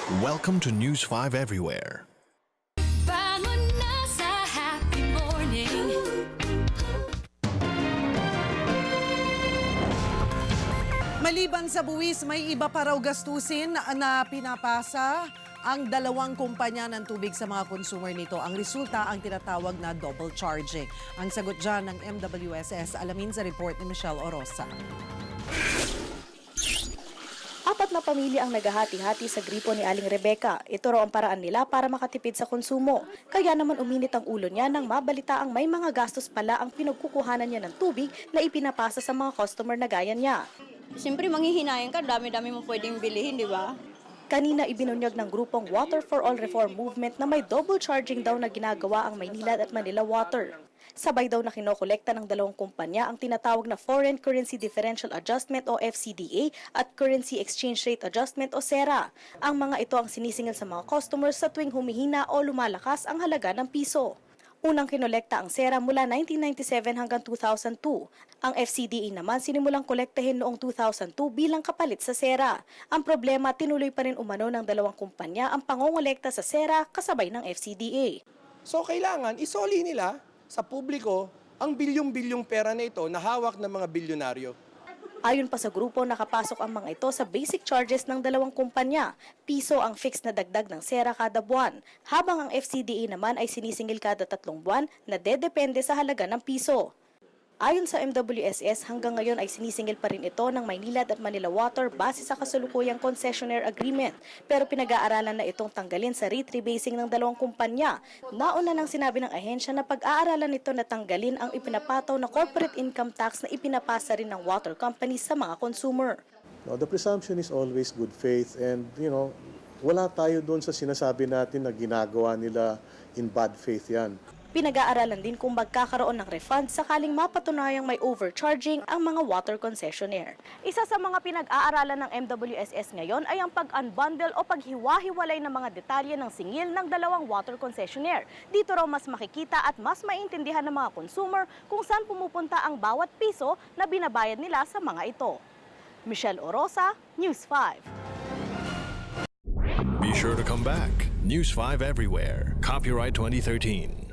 Welcome to News 5 Everywhere. Bangon na sa happy morning. Maliban sa buwis, may iba pa raw gastusin na pinapasa ang dalawang kumpanya ng tubig sa mga consumer nito. Ang resulta ang tinatawag na double charging. Ang sagot dyan ng MWSS, alamin sa report ni Michelle Orosa. 4 na pamilya ang naghahati-hati sa gripo ni Aling Rebecca. Ito raw ang paraan nila para makatipid sa konsumo. Kaya naman uminit ang ulo niya nang mabalitaang may mga gastos pala ang pinagkukuhanan niya ng tubig na ipinapasa sa mga customer na gaya niya. Siyempre, manghihinayang ka, dami-dami mo pwedeng bilihin, di ba? Kanina ibinunyag ng grupong Water for All Reform Movement na may double charging daw na ginagawa ang Maynilad at Manila Water. Sabay daw na kinokolekta ng dalawang kumpanya ang tinatawag na Foreign Currency Differential Adjustment o FCDA at Currency Exchange Rate Adjustment o SERA. Ang mga ito ang sinisingil sa mga customers sa tuwing humihina o lumalakas ang halaga ng piso. Unang kinolekta ang SERA mula 1997 hanggang 2002. Ang FCDA naman sinimulang kolektahin noong 2002 bilang kapalit sa SERA. Ang problema, tinuloy pa rin umano ng dalawang kumpanya ang pangongolekta sa SERA kasabay ng FCDA. So kailangan isoli nila sa publiko ang bilyong-bilyong pera na ito na hawak ng mga bilyonaryo. Ayon pa sa grupo, nakapasok ang mga ito sa basic charges ng dalawang kumpanya. Piso ang fixed na dagdag ng SERA kada buwan, habang ang FCDA naman ay sinisingil kada 3 buwan na dedepende sa halaga ng piso. Ayon sa MWSS, hanggang ngayon ay sinisingil pa rin ito ng Maynilad at Manila Water base sa kasalukuyang concessionaire agreement. Pero pinag-aaralan na itong tanggalin sa rate rebasing ng dalawang kumpanya. Nauna nang sinabi ng ahensya na pag-aaralan nito na tanggalin ang ipinapataw na corporate income tax na ipinapasa rin ng water companies sa mga consumer. No, the presumption is always good faith and, wala tayo doon sa sinasabi natin na ginagawa nila in bad faith yan. Pinag-aaralan din kung magkakaroon ng refund sakaling mapatunayang may overcharging ang mga water concessionaire. Isa sa mga pinag-aaralan ng MWSS ngayon ay ang pag-unbundle o paghiwa-hiwalay ng mga detalye ng singil ng dalawang water concessionaire. Dito raw mas makikita at mas maintindihan ng mga consumer kung saan pumupunta ang bawat piso na binabayad nila sa mga ito. Michelle Orosa, News 5. Be sure to come back. News 5 Everywhere. Copyright 2013.